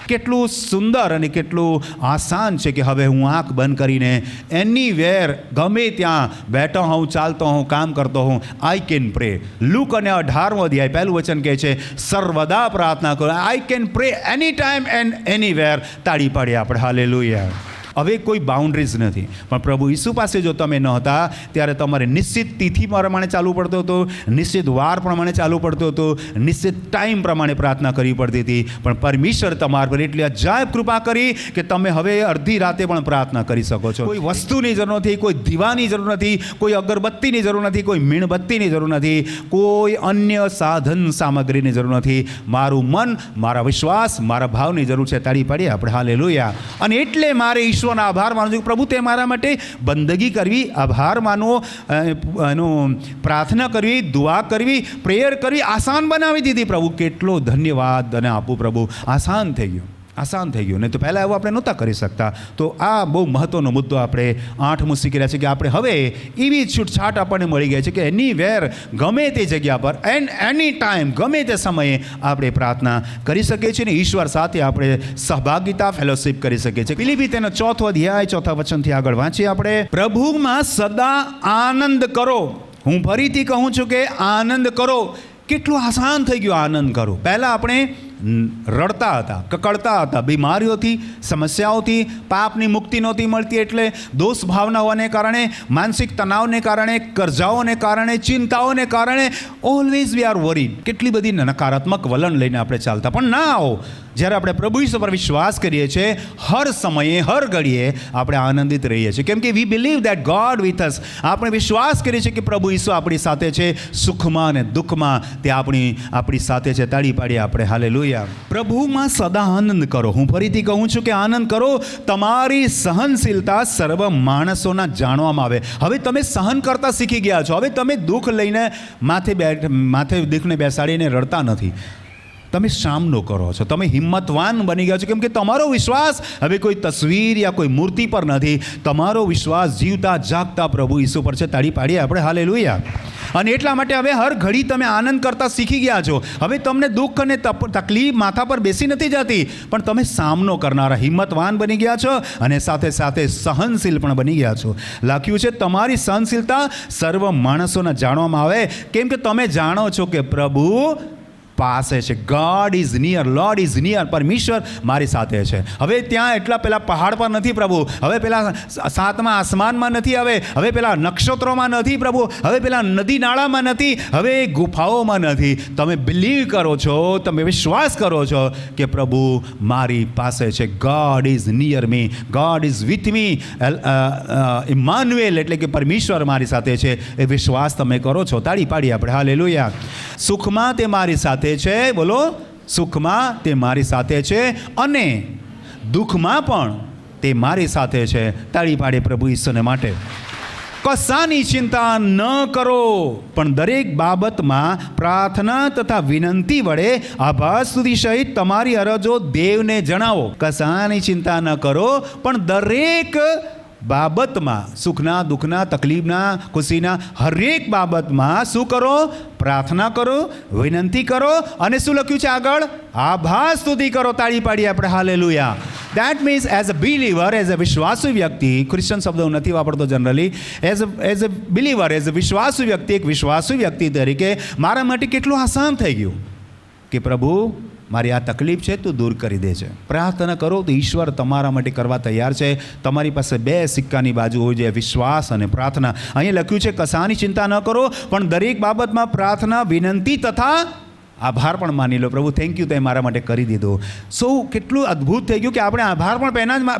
કેટલું સુંદર અને કેટલું આસાન છે કે હવે હું આંખ બંધ કરીને એનીવેર, ગમે ત્યાં બેઠો હોઉં, ચાલતો હોઉં, કામ કરતો હોઉં, આઈ કેન પ્રે. લુક અને 18મો અધ્યાય પહેલું વચન કહે છે, સર્વદા પ્રાર્થના કરો. I can pre any time and anywhere. તાળી પાડીએ આપણે. હાલેલુયા. હવે કોઈ બાઉન્ડ્રીઝ નથી. પણ પ્રભુ ઈસુ પાસે જો તમે ન હતા ત્યારે તમારે નિશ્ચિત તિથિ પ્રમાણે ચાલવું પડતું હતું, નિશ્ચિત વાર પ્રમાણે ચાલવું પડતું હતું, નિશ્ચિત ટાઈમ પ્રમાણે પ્રાર્થના કરવી પડતી હતી. પણ પરમેશ્વર તમારા પર એટલી અજાયબ કૃપા કરી કે તમે હવે અડધી રાતે પણ પ્રાર્થના કરી શકો છો. કોઈ વસ્તુની જરૂર નથી, કોઈ દીવાની જરૂર નથી, કોઈ અગરબત્તીની જરૂર નથી, કોઈ મીણબત્તીની જરૂર નથી, કોઈ અન્ય સાધન સામગ્રીની જરૂર નથી. મારું મન, મારા વિશ્વાસ, મારા ભાવની જરૂર છે. તાળી પાડીએ આપણે. હાલેલુયા. અને એટલે મારે ઈશ્વર આભાર માનું છું. પ્રભુ તે મારા માટે બંદગી કરવી, આભાર માનવો, પ્રાર્થના કરવી, દુઆ કરવી, પ્રેયર કરવી આસાન બનાવી દીધી. પ્રભુ કેટલો ધન્યવાદ અને આપું. પ્રભુ આસાન થઈ ગયું. નહીં તો પહેલાં એવું આપણે નહોતા કરી શકતા. તો આ બહુ મહત્ત્વનો મુદ્દો આપણે 8મું શીખી રહ્યા છે કે આપણે હવે એવી છૂટછાટ આપણને મળી ગઈ છે કે એનીવેર, ગમે તે જગ્યા પર એન્ડ એની ટાઈમ, ગમે તે સમયે આપણે પ્રાર્થના કરી શકીએ છીએ. ને ઈશ્વર સાથે આપણે સહભાગિતા, ફેલોશિપ કરી શકીએ છીએ. ફિલિપી તેનો 4 અધ્યાય 4 વચનથી આગળ વાંચીએ આપણે. પ્રભુમાં સદા આનંદ કરો. હું ફરીથી કહું છું કે આનંદ કરો. કેટલું આસાન થઈ ગયું આનંદ કરો. પહેલાં આપણે રડતા હતા, કકડતા હતા, બીમારીઓથી, સમસ્યાઓથી, પાપની મુક્તિ નહોતી મળતી. એટલે દોષ ભાવના હોવાને કારણે, માનસિક તણાવને કારણે, કરજાઓને કારણે, ચિંતાઓને કારણે ઓલવેઝ વી આર વરીડ. કેટલી બધી નકારાત્મક વલણ લઈને આપણે ચાલતા. પણ ના આવો, જ્યારે આપણે પ્રભુ ઈસુ પર વિશ્વાસ કરીએ છીએ, હર સમયે, હર ઘડીએ આપણે આનંદિત રહીએ છીએ. કેમ કે વી believe that God with us. આપણે વિશ્વાસ કરીએ છીએ કે પ્રભુ ઈસુ આપણી સાથે છે. સુખમાં અને દુઃખમાં તે આપણી સાથે છે. તાળી પાડીએ આપણે. હાલેલુયા. પ્રભુમાં સદા આનંદ કરો. હું ફરીથી કહું છું કે આનંદ કરો. તમારી સહનશીલતા સર્વ માણસોના જાણવામાં આવે. હવે તમે સહન કરતા શીખી ગયા છો. હવે તમે દુઃખ લઈને માથે દુઃખને બેસાડીને રડતા નથી. તમે સામનો કરો છો. તમે હિંમતવાન બની ગયા છો. કેમ કે તમારો વિશ્વાસ હવે કોઈ તસવીર યા કોઈ મૂર્તિ પર નથી. તમારો વિશ્વાસ જીવતા જાગતા પ્રભુ ઈસુ પર છે. તાળી પાડીએ આપણે. હાલેલુયા. અને એટલા માટે હવે હર ઘડી તમે આનંદ કરતા શીખી ગયા છો. હવે તમને દુઃખ અને તકલીફ માથા પર બેસી નથી જતી, પણ તમે સામનો કરનારા હિંમતવાન બની ગયા છો અને સાથે સાથે સહનશીલ પણ બની ગયા છો. લખ્યું છે તમારી સહનશીલતા સર્વ માણસોને જાણવામાં આવે. કેમ કે તમે જાણો છો કે પ્રભુ પાસે છે. God is near, Lord is near. પરમેશ્વર મારી સાથે છે. હવે ત્યાં એટલા પેલા પહાડ પર નથી પ્રભુ. હવે પેલા 7મા આસમાનમાં નથી. હવે પેલા નક્ષત્રોમાં નથી પ્રભુ. હવે પેલા નદી નાળામાં નથી. હવે ગુફાઓમાં નથી. તમે બિલીવ કરો છો, તમે વિશ્વાસ કરો છો કે પ્રભુ મારી પાસે છે. God is near me, God is with me. Immanuel એટલે કે પરમેશ્વર મારી સાથે છે. એ વિશ્વાસ તમે કરો છો. તાળી પાડીએ આપણે. હાલેલુયા. સુખમાં તે મારી સાથે સાથે છે, બોલો, સુખમાં તે મારી સાથે છે અને દુઃખમાં પણ તે મારી સાથે છે. તાળી પાડે પ્રભુ ઈશ્વરને માટે. કશાની ચિંતા ન કરો, પણ દરેક બાબતમાં પ્રાર્થના તથા વિનંતી વડે આભાર સ્તુતિ સહિત તમારી અરજો દેવને જણાવો. કશાની ચિંતા ન કરો, પણ દરેક બાબતમાં, સુખના, દુઃખના, તકલીફના, ખુશીના, હરેક બાબતમાં શું કરો? પ્રાર્થના કરો, વિનંતી કરો અને શું લખ્યું છે આગળ? આભાર સ્તુતિ કરો. તાળી પાડીએ આપણે hallelujah. That means as a believer, as a વિશ્વાસુ વ્યક્તિ, ક્રિશ્ચન શબ્દ હું નથી વાપરતો generally, as a believer, as a વિશ્વાસુ વ્યક્તિ, એક વિશ્વાસુ વ્યક્તિ તરીકે મારા માટે કેટલું આસાન થઈ ગયું કે પ્રભુ મારી આ તકલીફ છે તું દૂર કરી દે છે. પ્રાર્થના કરો તો ઈશ્વર તમારા માટે કરવા તૈયાર છે. તમારી પાસે બે સિક્કાની બાજુ હોય છે, વિશ્વાસ અને પ્રાર્થના. અહીંયા લખ્યું છે કશાની ચિંતા ન કરો, પણ દરેક બાબતમાં પ્રાર્થના, વિનંતી તથા આભાર પણ માની લો. પ્રભુ થેન્ક યુ, તે મારા માટે કરી દીધું. કેટલું અદ્ભુત થઈ ગયું કે આપણે આભાર પણ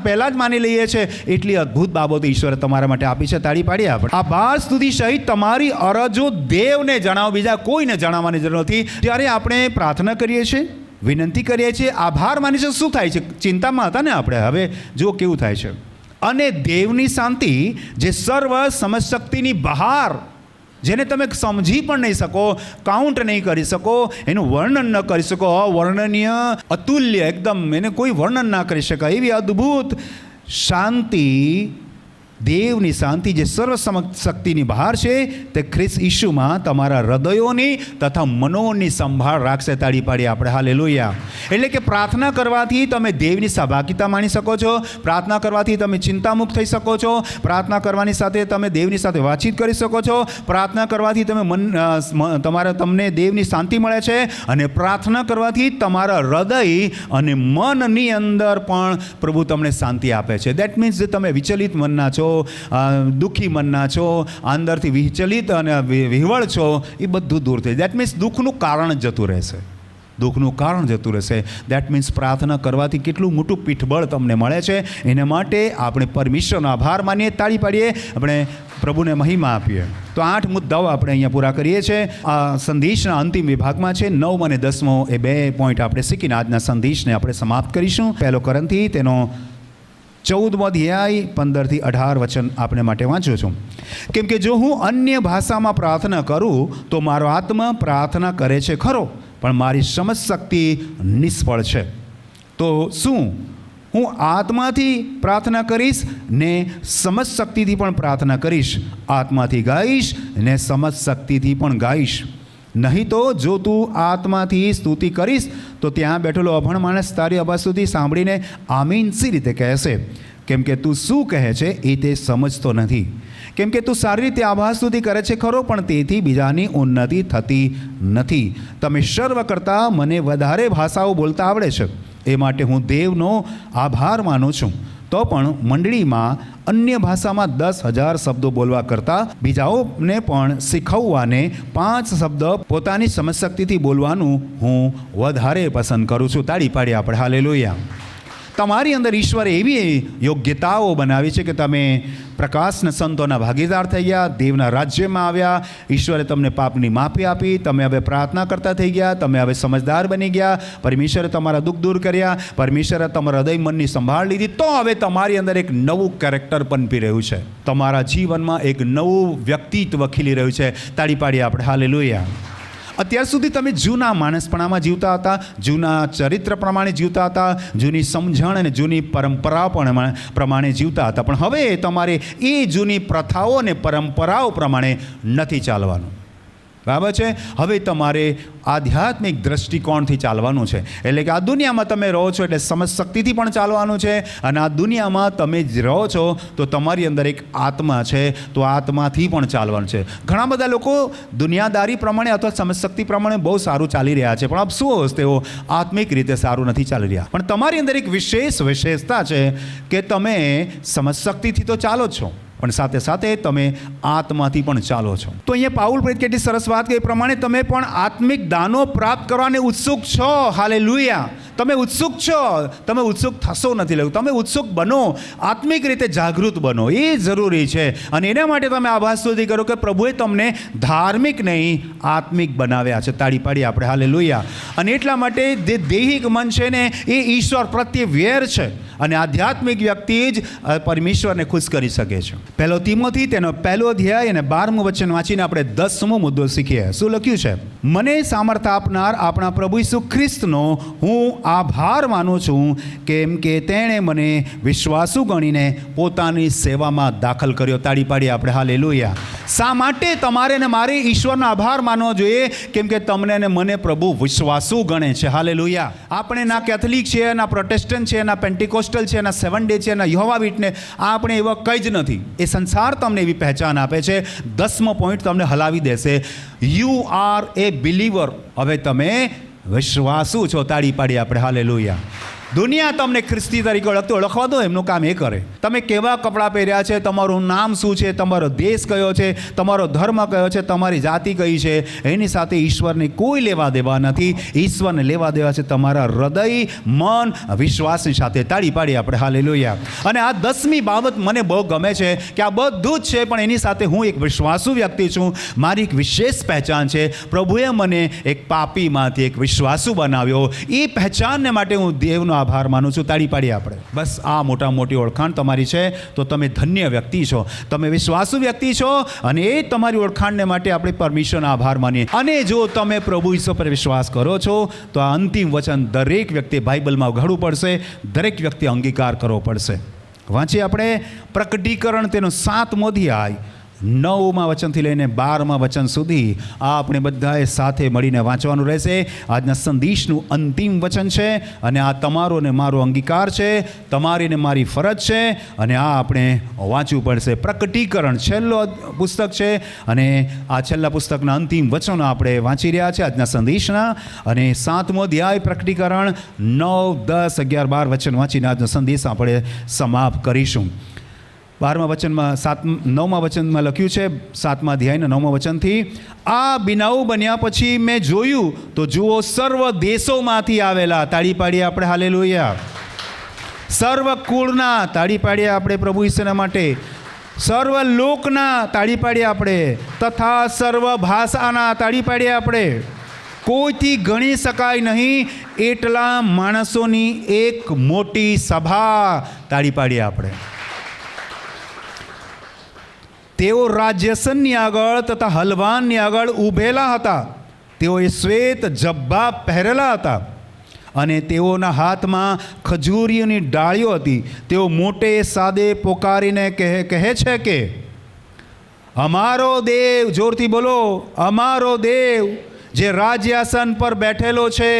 પહેલાં જ માની લઈએ છીએ. એટલી અદ્ભુત બાબતો ઈશ્વરે તમારા માટે આપી છે. તાળી પાડીએ આપણે. આભાર સ્તુતિ સહિત તમારી અરજો દેવને જણાવો, બીજા કોઈને જણાવવાની જરૂર નથી. જ્યારે આપણે પ્રાર્થના કરીએ છીએ, વિનંતી કરીએ છીએ, આભાર માની છે, શું થાય છે? ચિંતામાં હતા ને આપણે, હવે જુઓ કેવું થાય છે. અને દેવની શાંતિ જે સર્વ સમજશક્તિની બહાર, જેને તમે સમજી પણ નહીં શકો, કાઉન્ટ નહીં કરી શકો, એનું વર્ણન ન કરી શકો, અવર્ણનીય, અતુલ્ય, એકદમ એને કોઈ વર્ણન ના કરી શકાય એવી અદ્ભુત શાંતિ, દેવની શાંતિ જે સર્વ શક્તિની બહાર છે, તે ખ્રિસ્ત ઈસુમાં તમારા હૃદયોની તથા મનોની સંભાળ રાખશે. તાળી પાડીએ આપણે હાલેલુયા. એટલે કે પ્રાર્થના કરવાથી તમે દેવની સહભાગિતા માણી શકો છો. પ્રાર્થના કરવાથી તમે ચિંતામુક્ત થઈ શકો છો. પ્રાર્થના કરવાની સાથે તમે દેવની સાથે વાતચીત કરી શકો છો. પ્રાર્થના કરવાથી તમને દેવની શાંતિ મળે છે. અને પ્રાર્થના કરવાથી તમારા હૃદય અને મનની અંદર પણ પ્રભુ તમને શાંતિ આપે છે. દેટ મીન્સ જે તમે વિચલિત મનના છો, દુઃખી મનના છો, અંદરથી વિચલિત અને વિહવળ છો, એ બધું દૂર થઈ. દેટ મીન્સ દુઃખનું કારણ જતું રહેશે. દુઃખનું કારણ જતું રહેશે. દેટ મીન્સ પ્રાર્થના કરવાથી કેટલું મોટું પીઠબળ તમને મળે છે. એના માટે આપણે પરમેશ્વરનો આભાર માનીએ. તાળી પાડીએ, આપણે પ્રભુને મહિમા આપીએ. તો 8 મુદ્દાઓ આપણે અહીંયા પૂરા કરીએ છીએ. આ સંદેશના અંતિમ વિભાગમાં છે 9 અને 10મો, એ 2 પોઈન્ટ આપણે શીખીને આજના સંદેશને આપણે સમાપ્ત કરીશું. 1 કોરિન્થી તેનો 14મો અધ્યાય 15 થી 18 વચન આપણે માટે વાંચું છું. કેમ કે જો હું અન્ય ભાષામાં પ્રાર્થના કરું તો મારો આત્મા પ્રાર્થના કરે છે ખરો, પણ મારી સમજ શક્તિ નિષ્ફળ છે. તો શું હું આત્માથી પ્રાર્થના કરીશ ને સમજ શક્તિથી પણ પ્રાર્થના કરીશ? આત્માથી ગાઈશ ને સમજ શક્તિથી પણ ગાઈશ. નહીં તો જો તું આત્માથી સ્તુતિ કરીશ તો ત્યાં બેઠેલો અભણ માણસ તારી અવાજ સુધી સાંભળીને આમીન સી રીતે કહેશે? કેમ કે તું શું કહે છે એ તે સમજતો નથી. કેમ કે તું સારી રીતે આભાર સ્તુતિ કરે છે ખરો, પણ તેથી બીજાની ઉન્નતિ થતી નથી. તમે સર્વ કરતાં મને વધારે ભાષાઓ બોલતા આવડે છે, એ માટે હું દેવનો આભાર માનું છું. તો પણ મંડળીમાં અન્ય ભાષામાં 10,000 શબ્દો બોલવા કરતાં બીજાઓને પણ શીખવવાને 5 શબ્દ પોતાની સમજશક્તિથી બોલવાનું હું વધારે પસંદ કરું છું. તાળી પાડીએ આપણે હાલેલુયા. તમારી અંદર ઈશ્વરે એવી યોગ્યતાઓ બનાવી છે કે તમે પ્રકાશના સંતોના ભાગીદાર થઈ ગયા, દેવના રાજ્યમાં આવ્યા. ઈશ્વરે તમને પાપની માફી આપી, તમે હવે પ્રાર્થના કરતા થઈ ગયા, તમે હવે સમજદાર બની ગયા. પરમેશ્વરે તમારા દુઃખ દૂર કર્યા, પરમેશ્વરે તમારા હૃદય મનની સંભાળ લીધી. તો હવે તમારી અંદર એક નવું કેરેક્ટર પનપી રહ્યું છે. તમારા જીવનમાં એક નવું વ્યક્તિત્વ ખીલી રહ્યું છે. તાળી પાડીએ આપણે હાલેલુયા. અત્યાર સુધી તમે જૂના માણસપણામાં જીવતા હતા, જૂના ચરિત્ર પ્રમાણે જીવતા હતા, જૂની સમજણ અને જૂની પરંપરાઓ પ્રમાણે જીવતા હતા. પણ હવે તમારે એ જૂની પ્રથાઓ અને પરંપરાઓ પ્રમાણે નથી ચાલવાનું. બરાબર છે? હવે તમારે આધ્યાત્મિક દ્રષ્ટિકોણથી ચાલવાનું છે. એટલે કે આ દુનિયામાં તમે રહો છો એટલે સમજ શક્તિથી પણ ચાલવાનું છે. અને આ દુનિયામાં તમે જ રહો છો તો તમારી અંદર એક આત્મા છે, તો આત્માથી પણ ચાલવાનું છે. ઘણા બધા લોકો દુનિયાદારી પ્રમાણે અથવા સમજશક્તિ પ્રમાણે બહુ સારું ચાલી રહ્યા છે, પણ અફસોસ તેઓ આત્મિક રીતે સારું નથી ચાલી રહ્યા. પણ તમારી અંદર એક વિશેષતા છે કે તમે સમજશક્તિથી તો ચાલો જ છો, પણ સાથે સાથે તમે આત્માથી પણ ચાલો છો. તો અહીંયા પાઉલ પ્રેરિત કેટલી સરસ વાત કરી, એ પ્રમાણે તમે પણ આત્મિક દાનો પ્રાપ્ત કરવાને ઉત્સુક છો. હાલેલુયા. તમે ઉત્સુક છો, તમે ઉત્સુક થશો નથી લાગ્યું, તમે ઉત્સુક બનો, આત્મિક રીતે જાગૃત બનો, એ જરૂરી છે. અને એના માટે તમે આભાર સ્તુતિ કરો કે પ્રભુએ તમને ધાર્મિક નહીં આત્મિક બનાવ્યા છે. તાળી પાડી આપણે હાલેલુયા. અને એટલા માટે જે દૈહિક મન છે ને એ ઈશ્વર પ્રત્યે વેર છે, અને આધ્યાત્મિક વ્યક્તિ જ પરમેશ્વરને ખુશ કરી શકે છે. પહેલો તિમોથી તેનો 1 અધ્યાય અને 12મું વચન વાંચીને આપણે 10મો મુદ્દો શીખીએ. શું લખ્યું છે? મને સામર્થ્ય આપનાર આપણા પ્રભુ ઈસુ ખ્રિસ્તનો હું આભાર માનું છું, કેમ કે તેણે મને વિશ્વાસુ ગણીને પોતાની સેવામાં દાખલ કર્યો. તાળી પાડી આપણે હાલેલુયા. શા માટે તમારે ને મારે ઈશ્વરનો આભાર માનવો જોઈએ? કેમ કે તમને અને મને પ્રભુ વિશ્વાસુ ગણે છે. હાલેલુયા. આપણે ના કેથલિક છે, ના પ્રોટેસ્ટન્ટ છે, ના પેન્ટિકોસ્ટલ છે, ના 7 ડે છે, ના યહોવા વિટનેસ, આપણે એવા કંઈ જ નથી. એ સંસાર તમને એવી પહેચાન આપે છે. 10મો પોઈન્ટ તમને હલાવી દેશે. You are A believer. હવે તમે વિશ્વાસુ છો. તાળી પાડી આપણે હાલેલુયા. દુનિયા તમને ખ્રિસ્તી તરીકે ઓળખવા દો, એમનું કામ એ કરે. તમે કેવા કપડાં પહેર્યા છે, તમારું નામ શું છે, તમારો દેશ કયો છે, તમારો ધર્મ કયો છે, તમારી જાતિ કઈ છે, એની સાથે ઈશ્વરને કોઈ લેવા દેવા નથી. ઈશ્વરને લેવા દેવા છે તમારા હૃદય, મન, વિશ્વાસની સાથે. તાળી પાડી આપણે હાલેલુયા. અને આ 10મી બાબત મને બહુ ગમે છે કે આ બધું જ છે, પણ એની સાથે હું એક વિશ્વાસુ વ્યક્તિ છું. મારી એક વિશેષ પહેચાન છે. પ્રભુએ મને એક પાપીમાંથી એક વિશ્વાસુ બનાવ્યો. એ પહેચાનને માટે હું દેવનો આભાર માનું છું. તાળી પાડી આપણે. બસ આ મોટા મોટી ઓળખાણ તમારી છે તો તમે ધન્ય વ્યક્તિ છો, તમે વિશ્વાસુ વ્યક્તિ છો, અને એ તમારી ઓળખાણને માટે આપણે પરમેશ્વરનો આભાર માનીએ. અને જો તમે પ્રભુ ઈસુ પર વિશ્વાસ કરો છો તો આ અંતિમ વચન દરેક વ્યક્તિ બાઇબલમાં ઉઘાડવું પડશે, દરેક વ્યક્તિ અંગીકાર કરવો પડશે. વાંચીએ આપણે પ્રકટીકરણ તેનો 7મો અધ્યાય 9મા વચનથી લઈને 12મા વચન સુધી આ આપણે બધાએ સાથે મળીને વાંચવાનું રહેશે. આજના સંદેશનું અંતિમ વચન છે, અને આ તમારો ને મારો અંગીકાર છે, તમારી ને મારી ફરજ છે, અને આ આપણે વાંચવું પડશે. પ્રકટીકરણ છેલ્લો પુસ્તક છે, અને આ છેલ્લા પુસ્તકના અંતિમ વચનો આપણે વાંચી રહ્યા છે આજના સંદેશના. અને 7મો અધ્યાય પ્રકટીકરણ 9, 10, 11, 12 વચન વાંચીને આજનો સંદેશ આપણે સમાપ્ત કરીશું. 12મા વચનમાં 9મા વચનમાં લખ્યું છે, 7મા અધ્યાયના 9મા વચનથી, આ બનાવ બન્યા પછી મેં જોયું તો જુઓ સર્વ દેશોમાંથી આવેલા. તાળી પાડીએ આપણે હાલેલુયા. સર્વ કુળના. તાળી પાડીએ આપણે પ્રભુ ઈશ્વરના માટે. સર્વ લોકના. તાળી પાડીએ આપણે. તથા સર્વ ભાષાના. તાળી પાડીએ આપણે. કોઈથી ગણી શકાય નહીં એટલા માણસોની એક મોટી સભા. તાળી પાડીએ આપણે. તેઓ રાજ્યસનની આગળ તથા હલવાનની આગળ ઊભેલા હતા. તેઓએ શ્વેત જબ્બા પહેરેલા હતા, અને તેઓના હાથમાં ખજૂરીઓની ડાળીઓ હતી. તેઓ મોટે સાદે પોકારીને કહે છે કે, અમારો દેવ, જોરથી બોલો, અમારો દેવ જે રાજ્યાસન પર બેઠેલો છે,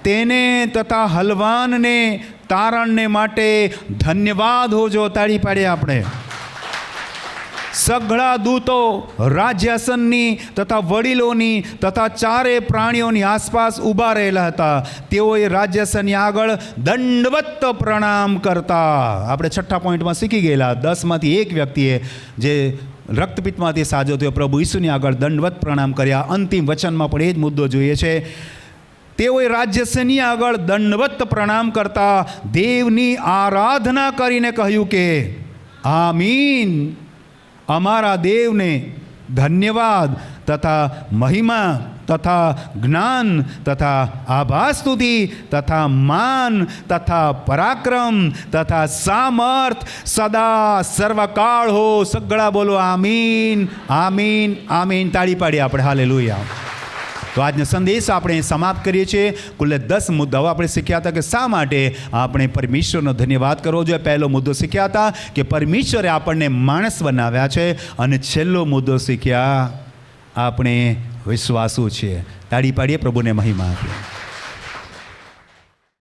તેને તથા હલવાનને તારણને માટે ધન્યવાદ હોજો. તાળી પાડીએ આપણે. સઘળા દૂતો રાજ્યાસનની તથા વડીલોની તથા ચારે પ્રાણીઓની આસપાસ ઊભા રહેલા હતા. તેઓએ રાજ્યાસનની આગળ દંડવત પ્રણામ કરતા. આપણે 6ઠ્ઠા પોઈન્ટમાં શીખી ગયેલા. 10માંથી એક વ્યક્તિએ જે રક્તપિત્તમાંથી સાજો થયો પ્રભુ ઈસુની આગળ દંડવત પ્રણામ કર્યા. અંતિમ વચનમાં પણ એ જ મુદ્દો જોઈએ છે. તેઓએ રાજ્યસની આગળ દંડવત પ્રણામ કરતા દેવની આરાધના કરીને કહ્યું કે, આમીન. અમારા દેવને ધન્યવાદ તથા મહિમા તથા જ્ઞાન તથા આભાર સ્તુતિ તથા માન તથા પરાક્રમ તથા સામર્થ સદા સર્વકાળ હો. સગળા બોલો આમીન, આમીન, આમીન. તાળી પાડીએ આપણે હાલેલુયા. તો આજનો સંદેશ આપણે સમાપ્ત કરીએ છીએ. કુલ 10 મુદ્દાઓ આપણે શીખ્યા હતા કે શા માટે આપણે પરમેશ્વરનો ધન્યવાદ કરવો જોઈએ. પહેલો મુદ્દો શીખ્યા હતા કે પરમેશ્વરે આપણને માણસ બનાવ્યા છે, અને છેલ્લો મુદ્દો શીખ્યા આપણે વિશ્વાસુ છીએ. તાળી પાડીએ, પ્રભુને મહિમા આપીએ.